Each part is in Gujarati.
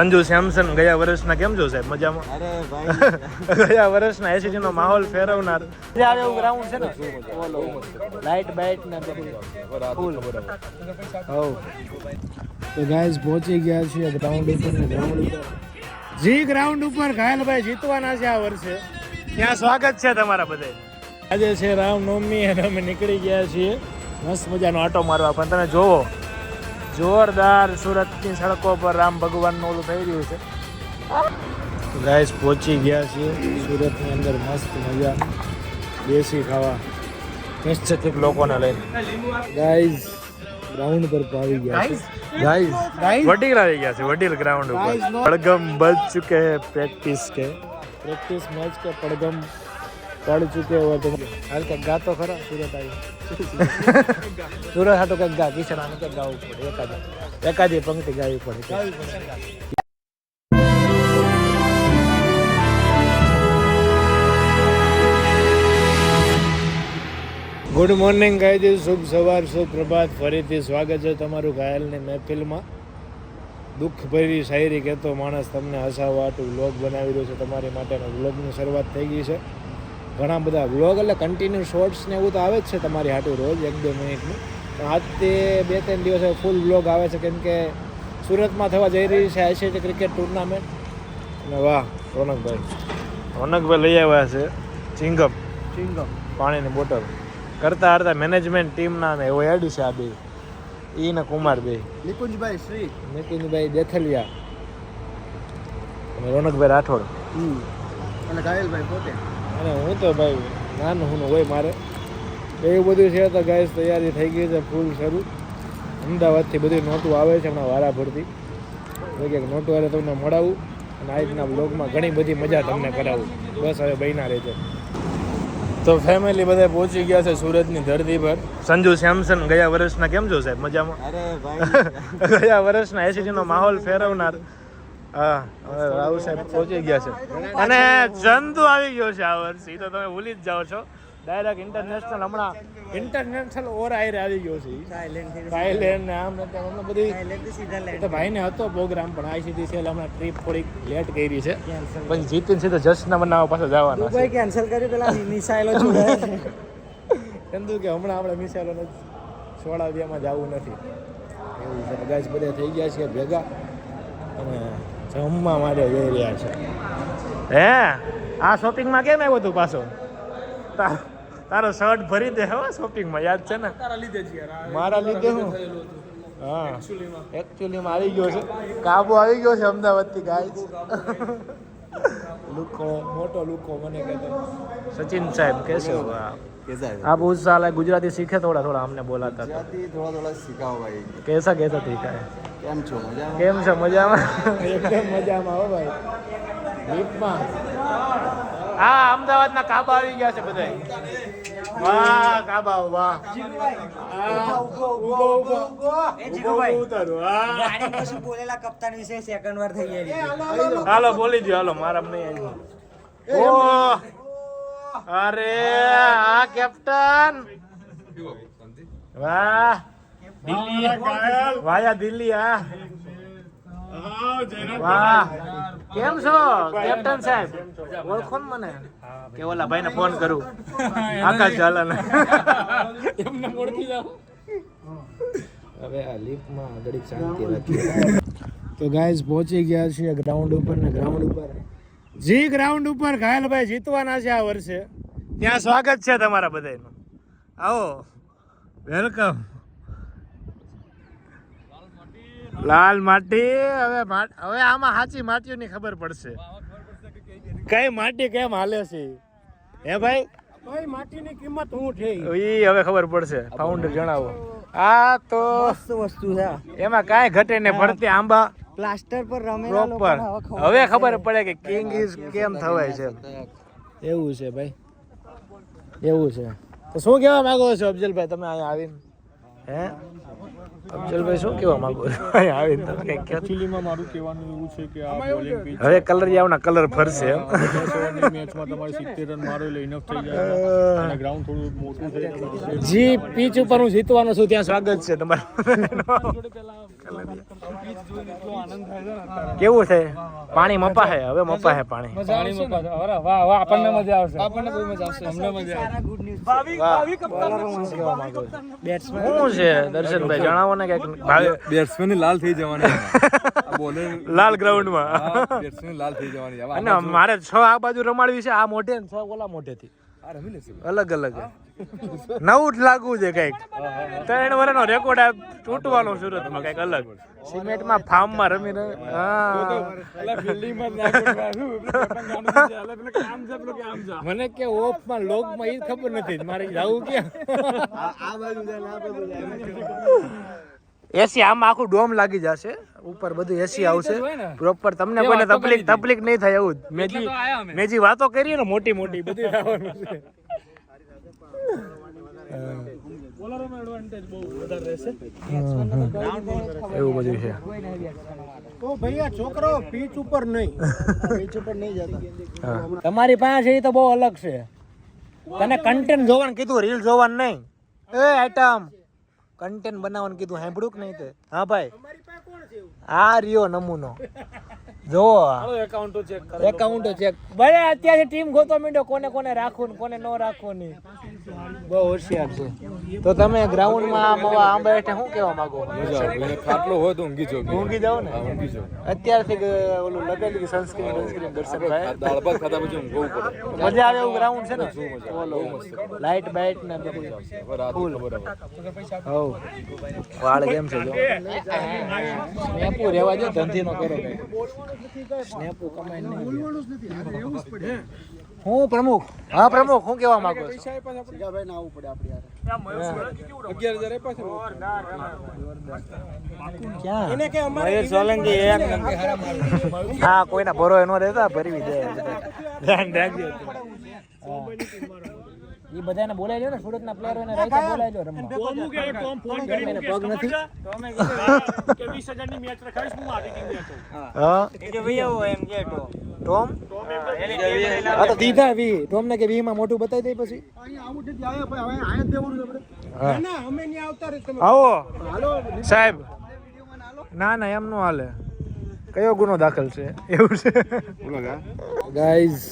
સંજુ સેમસન ગયા વર્ષના કેમ છો સાહેબ? મજામાં? અરે ભાઈ ગયા વર્ષના એસીટી નો માહોલ ફેરવનાર આવે એવું ગ્રાઉન્ડ છે ને, લાઇટ બાઇટ ને ફૂલ. તો ગાઈઝ પહોંચી ગયા છીએ ગ્રાઉન્ડ ઉપર. જી ગ્રાઉન્ડ ઉપર ઘાયલભાઈ જીતવાના છે આ વર્ષે. ત્યાં સ્વાગત છે તમારા બધે. આજે છે રામનવમી અને અમે નીકળી ગયા છીએ મસ્ત મજાનો આટો મારવા. પણ તમે જોવો જોરદાર સુરતની સડકો પર રામ ભગવાનનું ઓલું થઈ રહ્યું છે. ગાઈસ પહોંચી ગયા છીએ સુરતની અંદર મસ્ત મજા દેશી ખાવા નિશ્ચિત લોકોને લઈને. ગાઈસ ગ્રાઉન્ડ પર આવી ગયા છે. ગાઈસ વડીલ આવી ગયા છે. વડીલ ગ્રાઉન્ડ ઉપર પડગમ બજ ચુકે હે પ્રેક્ટિસ મેચ કે પડગમ પડ ચુકે હોય તો હાલ કંઈક ગાતો ખરા. સુરત આવી સુરત હાટો કંઈક ગા કિશનાનું કંઈક ગાવું પડે. એકાદી પંક્તિ ગાવી પડે. ગુડ મોર્નિંગ ગાઈઝ, શુભ સવાર, શુભ પ્રભાત. ફરીથી સ્વાગત છે તમારું ઘાયલની મહેફિલમાં. દુઃખ ભરી શાયરી કહેતો માણસ તમને હસાવવાટું વ્લોગ બનાવી રહ્યો છે તમારી માટેનો. વ્લોગની શરૂઆત થઈ ગઈ છે. ઘણા બધા વ્લોગ એટલે કન્ટિન્યુ શોર્ટ્સ ને એવું તો આવે જ છે તમારી હાટું રોજ 1-2 મિનિટનું. પણ આજથી 2-3 દિવસે ફૂલ વ્લોગ આવે છે કેમ કે સુરતમાં થવા જઈ રહી છે આઈસીટી ક્રિકેટ ટુર્નામેન્ટ. અને વાહ રોનકભાઈ લઈ આવ્યા છે ચિંગમ પાણીની બોટલ. કરતા હરતા મેનેજમેન્ટ ટીમના અમે એવો એડ છે આ બે ઈ ને કુમાર બે નિકુંજભાઈ દેથલિયા અને રોનકભાઈ રાઠોડ અને ઘાયલભાઈ પોતે અને હું તો ભાઈ નાનું હું હોય મારે એવું બધું છે. તો ગાઈસ તૈયારી થઈ ગઈ છે ફૂલ શરૂ. અમદાવાદથી બધી નોટું આવે છે હમણાં વારા ભરતી. એક નોટું વાળે તમને મળાવું અને આજના બ્લોગમાં ઘણી બધી મજા તમને કરાવું. બસ હવે બન્યા રહેજો. તો ફેમિલી બધા પહોંચી ગયા છે સુરતની ધરતી પર. સંજુ સેમસન ગયા વર્ષના કેમ છો સાહેબ? મજામાં? અરે ભાઈ ગયા વર્ષના એસીટી નો માહોલ ફેરવનાર હા રાહુ સાહેબ પહોંચી ગયા છે. અને ચંદુ આવી ગયો છે આ વર્ષે. તો તમે ભૂલી જ જાઓ છો. ડાયરેક્ટ ઇન્ટરનેશનલ હમણાં ઇન્ટરનેશનલ ઓર આયરે આવી ગયો છે. થાઈલેન્ડ ને આમ હમણાં બધી તો ભાઈને હતો પ્રોગ્રામ પણ આઈસીટી છે એટલે હમણાં ટ્રીપ થોડીક લેટ કરી છે. પછી જીતીને સીધો જશ્ન બનાવવા પાછા જવાના છે. કેન્સલ કર્યું પેલા મિસાઇલો ચંદુ કે હમણાં આપણે મિસાઇલોને છોડાવ્યામાં જવું નથી એવું છે. ગાઈસ બધા થઈ ગયા છે ભેગા અને જમવા માટે જઈ રહ્યા છે. હે આ શોપિંગમાં કેમ આવ્યો તું પાછો? તારો શર્ટ ભરી દે હવે શોપિંગમાં યાદ છે ને? મારા લીધે હું હા એકચ્યુઅલીમાં આવી ગયો છે. કાબુ આવી ગયો છે અમદાવાદથી. ગાઈસ લુકો મોટો લુકો મને કહેતો સચિન સાહેબ कैसे हो आप उस साल गुजराती सीखे थोड़ा हमने बोला था थोड़ा सीखा हो भाई. कैसा सीखा है? કેમ છો? મજામાં? એકદમ મજામાં હો ભાઈ. લીપમાં હા અમદાવાદના કાબા આવી ગયા છે બધા. વાહ કાબા વાહ કપ્તાન વિશે સેકન્ડ વાર થઈ ગઈ. હાલો બોલી દો હાલો મારા નહીં ઓ અરે આ કેપ્ટન વાહ દિલ્હી વાયા દિલ્હી આ વાહ કેમ છો કેપ્ટન સાહેબ? ઓળખો ને મને કે ઓલા ભાઈને ફોન કરું આકાશ ઝાલાને એમને ઓળખી જાવ. હવે આ લિફ્ટમાં ઘડીક શાંતિ રાખીએ. તો ગાઈઝ પહોંચી ગયા છીએ ગ્રાઉન્ડ ઉપર ને ગ્રાઉન્ડ ઉપર જી ગ્રાઉન્ડ ઉપર ઘાયલભાઈ જીતવાના છે આ વર્ષે. ત્યાં સ્વાગત છે તમારા બધાનું. આવો વેલકમ. લાલ માટી હવે આમાં સાચી માટીઓની ખબર પડશે કઈ માટી કેમ હાલે છે. હે ભાઈ કઈ માટીની કિંમત શું છે ઈ હવે ખબર પડશે. ફાઉન્ડર જણાવો. આ તો વસ્તુ છે એમાં કાંઈ ઘટે ને ફરતી આંબા પ્લાસ્ટર પર રમેલા પ્રોપર હવે ખબર પડે કે કિંગ ઇઝ કેમ થવાય છે. એવું છે ભાઈ એવું છે. તો શું કહેવા માંગો છો અફજલભાઈ તમે અહીંયા આવીને? હે અફજલભાઈ શું કહેવા માંગો છો આવીને તમે કંઈક કહો. એકચ્યુઅલીમાં મારું કહેવાનું એવું છે કે આ બોલિંગ પીચ હવે કલરિયાઓના કલર ફરશે એમ. મેચમાં તમારે 70 રન મારો એટલે ઇનફ થઈ જાય અને ગ્રાઉન્ડ થોડું મોટું થઈ જાય. જી પીચ ઉપર હું જીતવાનો છું ત્યાં સ્વાગત છે તમારું. કેવું છે પાણી મપા હે હવે મપા હે પાણી. વાહ વાહ આપણને મજા આવશે આપણને બહુ મજા આવશે અમને મજા સારા ગુડ ન્યૂઝ બેટ્સમેન શું છે દર્શનભાઈ જણાવો ને કંઈક ભાવે બેટ્સમેન લાલ થઈ જવાની આ બોલર લાલ ગ્રાઉન્ડમાં બેટ્સમેન લાલ થઈ જવાની અને મારે 6 આ બાજુ રમાડવી છે આ મોઢે ને 6 ઓલા મોઢેથી આ રમી લેશે અલગ અલગ નવું જ લાગવું છે કંઈક 3 વર્ષનો રેકોર્ડ આ તૂટવાનો સુરતમાં કંઈક અલગ સિમેન્ટમાં ફાર્મમાં રમીને મને કે ઓફમાં લોગમાં એ ખબર નથી મારે જવું ક્યાં એસી આમાં આખું ડોમ લાગી જશે ઉપર બધું એસી આવશે પ્રોપર તમને કોઈને તકલીફ નહીં થાય એવું મેં જે વાતો કરી ને મોટી મોટી બધી થવાનું છે એવું બધું છે તો ભૈયા છોકરો પીચ ઉપર નહીં જતા. તમારી પાસે એ તો બહુ અલગ છે તને કન્ટેન્ટ જોવાનું કીધું રીલ જોવાનું નહીં એ આઈટમ કન્ટેન્ટ બનાવવાનું કીધું સાંભળ્યું કે નહીં તે હા ભાઈ આ રહ્યો નમૂનો જો એકાઉન્ટો ચેક ભલે અત્યારે ટીમ ગોતો મીંડો કોને કોને રાખવું ને કોને ન રાખવું નહીં બહુ હોશિયાર છે તો તમે ગ્રાઉન્ડમાં આમ બેઠે શું કહેવા માંગો ખાટલો હોય તો ઊંઘી જાવ ઊંઘી જાવ ને અત્યારથી ઓલું લગેલી સનસ્ક્રીન દર્શનભાઈ દાળ ભાત ખાધા પછી ઊંઘવું પડે મજા આવે એવું ગ્રાઉન્ડ છે ને બોલો લાઈટ બાઈટ ને બધું ફૂલ હો વાળ કેમ છે જો સ્નેપુ રહેવા દો ધંધી નો કરો સ્નેપુ કમાઈ નહીં હું પ્રમુખ હા પ્રમુખ હું કહેવા માંગુ છું ભાઈ ના આવવું પડે આપણે ક્યાં મયુર સોલંકી હા કોઈના ભરો ન રહેતા ભરવી દે ધ્યાન રાખજો એ બધાને બોલાવી લો ને સુરતના પ્લેયરોને રાઈતા બોલાવી લો રમવા એને પગ નથી કે 20000 ની મેચ રખાઈશ હું આધી ટીમ મેચ હા કે ભઈ આવો એમ કે ટોમ આ તો દીધા વી ટોમ ને કે વી માં મોટું બતાવી દે પછી અહીંયા આવું છે આયા ભાઈ હવે આયા દેવાનું છે આપણે ના અમે નહીં આવતા રે તમે આવો હાલો સાહેબ ના ના એમ નો હાલે કયો ગુનો દાખલ છે એવું છે ગાઈઝ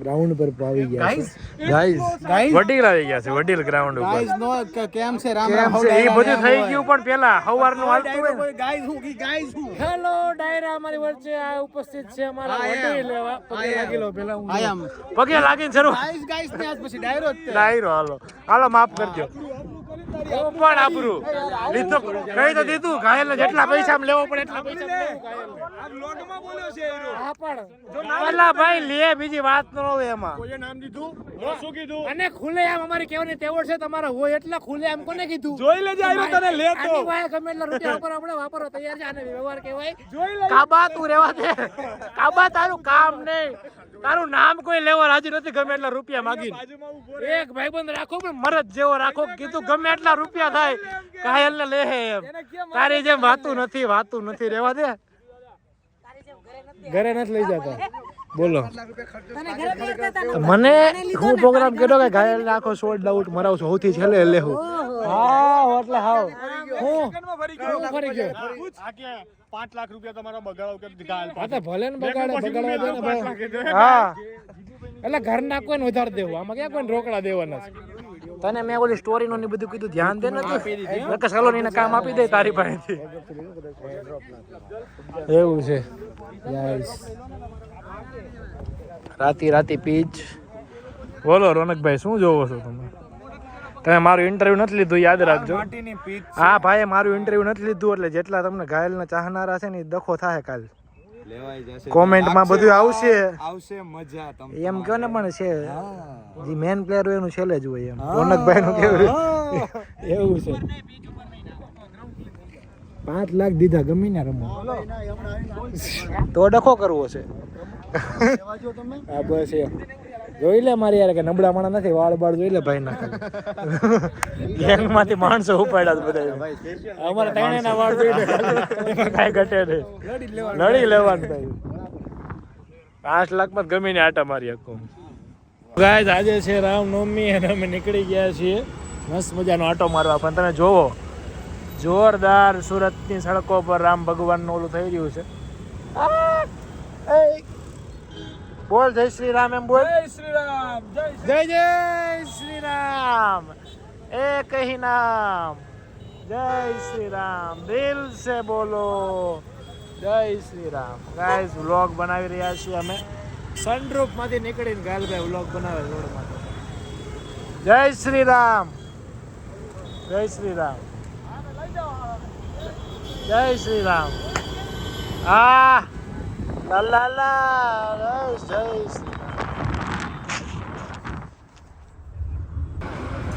ગ્રાઉન્ડ પર આવી ગયા છે ગાઈઝ વડીલ આવી ગયા છે વડીલ ગ્રાઉન્ડ ઉપર ગાઈઝ નો કેમ છે રામ કેમ છે એ બધું થઈ ગયું પણ પેલા સવારનું હાલતું હોય ને ગાઈઝ હું કી ગાઈઝ હું હેલો ડાયરા અમારી વચ્ચે આ ઉપસ્થિત છે અમારા વડીલ એવા પગે લાગી લો પેલા હું આઈ એમ પગે લાગીને શરૂ ગાઈઝ ને આજ પછી ડાયરો જ તે ડાયરો હાલો માફ કરજો પણ આબરૂ લીધો કઈ તો દીધું ઘાયલ જેટલા પૈસા લેવો પડે એટલા પૈસા લેવું હા પણ પેલા ભાઈ લે બીજી વાત ન હોય એમાં કોઈ નામ દીધું શું કીધું અને ખુલે આમ અમારી કહેવાની તેવડ છે તમારા હોય એટલા ખુલે આમ કોને કીધું જોઈ લેજે આયરો તને લે તો આની વાય ગમે એટલા રૂપિયા ઉપર આપણે વાપરવા તૈયાર છે આને વ્યવહાર કહેવાય જોઈ લે કાબા તું રહેવા દે કાબા તારું કામ નહીં તારું નામ કોઈ લેવા રાજી નથી ગમે એટલા રૂપિયા માંગીને એક ભાઈબંધ રાખો પણ મરદ જેવો રાખો કીધું ગમે એટલા રૂપિયા થાય કાયલ ને લે એમ તારી જેમ વાતું નથી રહેવા દે ઘરે નથી લઈ જતા બોલો મને હું પ્રોગ્રામ કર્યો કે ઘાયલ ને આખો શોર્ટ આઉટ મરાવશું સૌથી છેલ્લે લેવું હા એટલે હાવ હું ફરી ગયો આ કે 5 લાખ રૂપિયા તમારા બગાડો કે ગાલ હા તો ભલે ને બગાડવા દે ને ભાઈ હા એટલે ઘરના કોઈને વધારે દેવું આમાં ક્યાં કોઈને રોકડા દેવાના છે તને મેં ઓલી સ્ટોરી નો ને બધું કીધું ધ્યાન દે ને નકર સલોની ને કામ આપી દે તારી પાસેથી એવું છે ગાઈસ રાતી પીચ બોલો રોનકભાઈ શું જોવો છો તમે મારું ઇન્ટરવ્યુ નથી લીધું યાદ રાખજો હા ભાઈ મારું ઇન્ટરવ્યુ નથી લીધું એટલે જેટલા તમને ઘાયલના ચાહનારા છે ને ડખો થાય કાલ કોમેન્ટમાં બધું આવશે મજા એમ કયો ને પણ છે જે મેન પ્લેયર હોય એનું છેલ્લે જ હોય એમ રોનકભાઈ નું કેવું એવું છે 5 લાખ દીધા ગમી ને રમો તો ડખો કરવો છે હા બસ જોઈ લે મારી યાર કે નબળા માણસ નથી, વાળ બાળ જોઈ લે ભાઈ ના ગેંગમાંથી માણસો ઉપાડ્યા બધા. અમારે ત્રણેયના વાળ જોઈ લે, એમાં કાંઈ ઘટે નહીં, લડી લેવાનું ભાઈ. 5 લાખમાં જ ગમીને આટા મારી શકું. ગાઈસ આજે છે રામનવમી અને અમે નીકળી ગયા છીએ મસ્ત મજાનો આટો મારવા. પણ તમે જોવો જોરદાર સુરતની સડકો પર રામ ભગવાનનું ઓલું થઈ રહ્યું છે. બોલ જય શ્રી રામ એમ બોલ. જય શ્રી રામ, જય જય શ્રી રામ, એક ही नाम, જય શ્રી રામ, દિલ સે બોલો જય શ્રી રામ. ગાઈસ વ્લોગ બનાવી રહ્યા છીએ અમે સનરૂફ માંથી નીકળીને. ગાલભાઈ વ્લોગ બનાવે રોડમાં. જય શ્રી રામ, જય શ્રી રામ, જય શ્રી રામ. આ લા લા લા જય શ્રી રામ.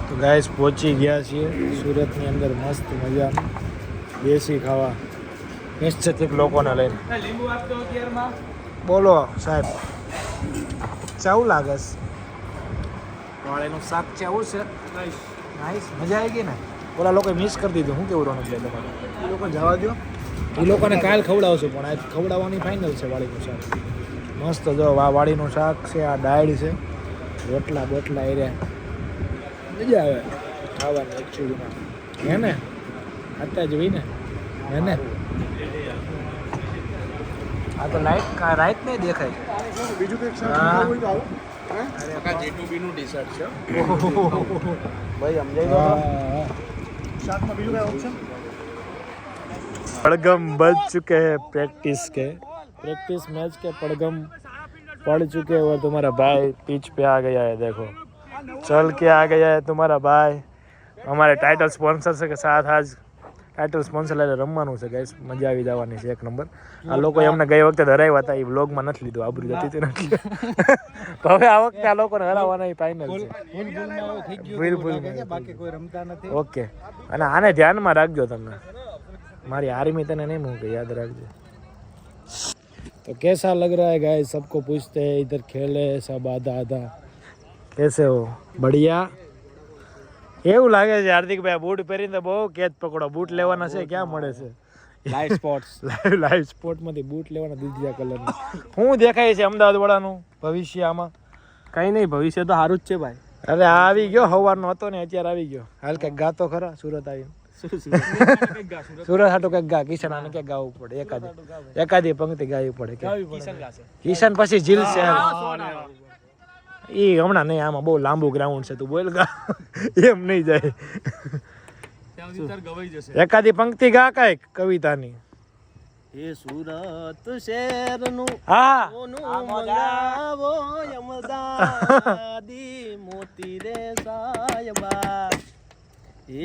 તો ગાઈસ પહોંચી ગયા છીએ સુરતની અંદર મસ્ત મજા દેશી ખાવા નિશ્ચિત લોકોને લઈને. લીંબુ આપતો 11 માં. બોલો સાહેબ, ચાવું લાગે છે? વાળેનું શાક ચાવું છે? નાઈસ, મજા આવી ગઈ ને? ઓલા લોકો મિસ કરી દીધું. શું કેવું રોનક ભાઈ તમારે? એ લોકો જવા દો. એ લોકોને કાલ ખવડાવશું, પણ આજ ખવડાવવાની ફાઇનલ છે. વાળીનું શાક મસ્ત, જો વાળીનું શાક છે, આ દાળ છે, રોટલા બોટલા એ રહ્યા. મજા આવે ખાવાની એકચ્યુઅલીમાં, હે ને? આટલા જ હોય ને, હે ને? આ તો રાઈટ નહીં દેખાય. બીજું કંઈક શાક હા. હોય તો આવો. હે? J2B નું ટી-શર્ટ છે. ભાઈ સમજાઈ ગયો. શાકમાં બીજું કઈ ઓપ્શન? पड़गम बज चुके हैं प्रैक्टिस के, प्रैक्टिस मैच के पड़गम पड़ चुके हैं और तुम्हारा भाई पिच पे आ गया है. देखो चल के आ गया है तुम्हारा भाई. हमारे टाइटल स्पॉन्सर से के साथ आज टाइटल स्पॉन्सर લઈને રમવાનું છે ગાઈસ. મજા આવી જવાની છે એક નંબર. આ લોકોએ અમને ગઈ વખતે હરાવ્યા હતા, એ વ્લોગમાં નથી લીધું, આબરૂ જતી હતી નથી. તો હવે આ વખતે આ લોકોને હરાવવાના ફાઇનલ છે. બાકી કોઈ રમતા નથી. ઓકે, અને આને ધ્યાનમાં રાખજો તમે. हमारी आर्मी तने नहीं मूके, याद रखिए. तो कैसा लग रहा है गाइस? सबको पूछते हैं इधर खेले सब आधा आधा. कैसे हो? बढ़िया. એવું લાગે છે હાર્દિકભાઈ બૂટ પહેરીને બહુ કેચ પકડો. બૂટ લેવાના છે, ક્યાં મળે છે? Live sports. લાઈવ સ્પોર્ટમાંથી બૂટ લેવાના દૂધિયા કલરના. શું દેખાય છે અમદાવાદ વાળાનું ભવિષ્ય આમાં? કઈ નહીં, ભવિષ્ય તો સારું જ છે ભાઈ. અરે આવી ગયો, સવારનો હતો ને અત્યારે આવી ગયો. હાલ કંઈક ગાતો ખરા સુરત આવીને. સુરત હાટો કંઈક ગા. કિશન આને ક્યાંક ગાવું પડે, એકાદી પંક્તિ ગાવી પડે. કિશન પછી જીલ છે એ હમણાં નહીં, આમાં બહુ લાંબુ ગ્રાઉન્ડ છે. તું બોલ ગા, એમ નહીં જાય. એકાદી પંક્તિ ગા કઈક કવિતાની. એ સુરત શહેરનું હા મંગાવો યમદાદી મોતી રે સાયબા,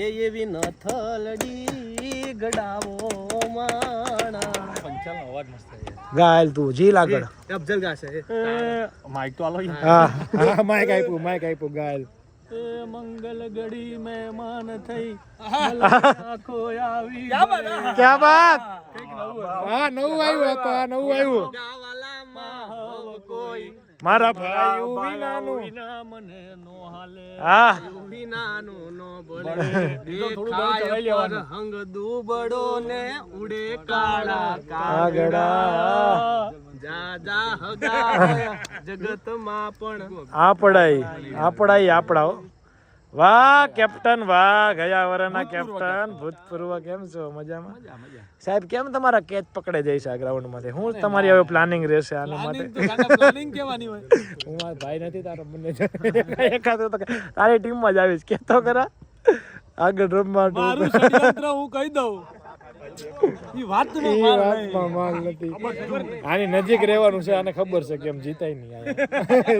એવી નથલડી ગડાવો માણા. પંચાલ અવાજ મસ્ત છે. ગાયલ તું જીલ આગળ. અફઝલ ગાશે. માઈક તો આલો. હા હા, માઈક આપ્યું ગાયલ. એ મંગલ ગડી મહેમાન થઈ આખો આવી. ક્યા બાત. હા નવું આવ્યું હતું, આ નવું આવ્યું. ગાવાલામાં કોઈ મારા ભાઈ વિનાનું વિના મને નો હાલે. હા વિનાનું નો બળે. દેખાય પર હંગ દુબળો ને ઉડે કાળા કાગડા. જા જા હગા જગતમાં પણ આપડા. વાહ કેપ્ટન, વાહ ગયા વરના કેપ્ટન ભૂતપૂર્વ. કેમ છો? મજામાં સાહેબ? કેમ તમારા કેચ પકડે જાય છે આ ગ્રાઉન્ડ માંથી? હું તમારી હવે પ્લાનિંગ રહેશે આના માટે? પ્લાનિંગ કેવાની હોય? હું મારા ભાઈ નથી તારો, મને એકાદ તો તારી ટીમમાં જ આવીશ. કેતો ખરા આગળ રમવા. મારું ષડયંત્ર હું કહી દઉં. ઈ વાતમાં માલ નથી. આની નજીક રહેવાનું છે, આને ખબર છે કેમ જીતાય નહીં.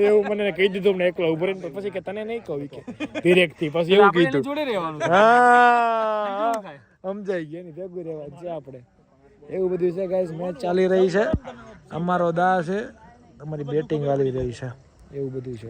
એવું મને કહી દીધું, મને એકલો ઉભો રહીને. પછી કે તને નહીં કહું કે ડિરેક્ટ થી. પછી એવું કીધું. જોડે રહેવાનું. હા સમજાઈ ગયા ને, ભેગું રહેવા છે આપણે. એવું બધું છે ગાઈસ. મેચ ચાલી રહી છે, અમારો દા છે, તમારી બેટિંગ આવી રહી છે, એવું બધું છે.